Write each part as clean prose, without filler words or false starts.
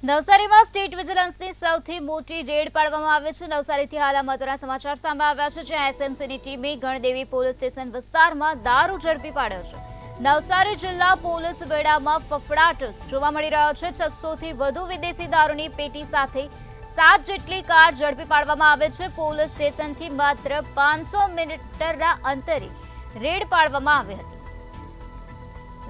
નવસારીમાં સ્ટેટ વિજિલન્સની સૌથી મોટી રેડ પાડવામાં આવી છે। નવસારીથી હાલ મહત્વના સમાચાર સામે આવ્યા છે, જ્યાં એસએમસીની ટીમે ગણદેવી પોલીસ સ્ટેશન વિસ્તારમાં દારૂ ઝડપી પાડ્યો છે। નવસારી જિલ્લા પોલીસ બેડામાં ફફડાટ જોવા મળી રહ્યો છે। 600 થી વધુ વિદેશી દારૂની પેટી સાથે 7 જેટલી કાર ઝડપી પાડવામાં આવે છે। પોલીસ સ્ટેશનથી માત્ર 500 મીટરના અંતરે રેડ પાડવામાં આવી હતી।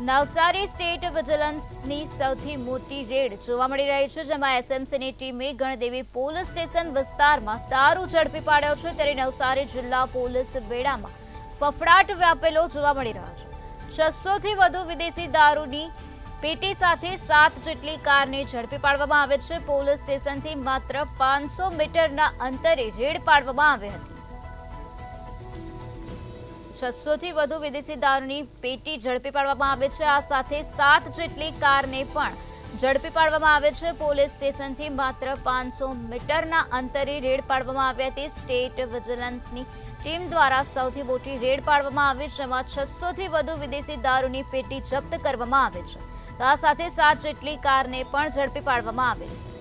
નવસારી સ્ટેટ વિજિલન્સની સૌથી મોટી રેડ જોવા મળી રહી છે, જેમાં એસએમસીની ટીમે ગણદેવી પોલીસ સ્ટેશન વિસ્તારમાં દારૂ ઝડપી પાડ્યો છે। ત્યારે નવસારી જિલ્લા પોલીસ બેડામાં ફફડાટ વ્યાપેલો જોવા મળી રહ્યો છે। 600 થી વધુ વિદેશી દારૂની પેટી સાથે 7 જેટલી કારને ઝડપી પાડવામાં આવે છે। પોલીસ સ્ટેશનથી માત્ર 500 મીટરના અંતરે રેડ પાડવામાં આવી હતી। 600 થી વધુ વિદેશી દારૂની પેટી ઝડપી પાડવામાં આવે છે। આ સાથે 7 જેટલી કારને પણ ઝડપી પાડવામાં આવે છે। પોલીસ સ્ટેશનથી માત્ર 500 મીટરના અંતરે રેડ પાડવામાં આવી હતી। સ્ટેટ વિજિલન્સની ટીમ દ્વારા સૌથી મોટી રેડ પાડવામાં આવી, જેમાં 600 થી વધુ વિદેશી દારૂની પેટી જપ્ત કરવામાં આવે છે। આ સાથે 7 જેટલી કારને પણ ઝડપી પાડવામાં આવે છે।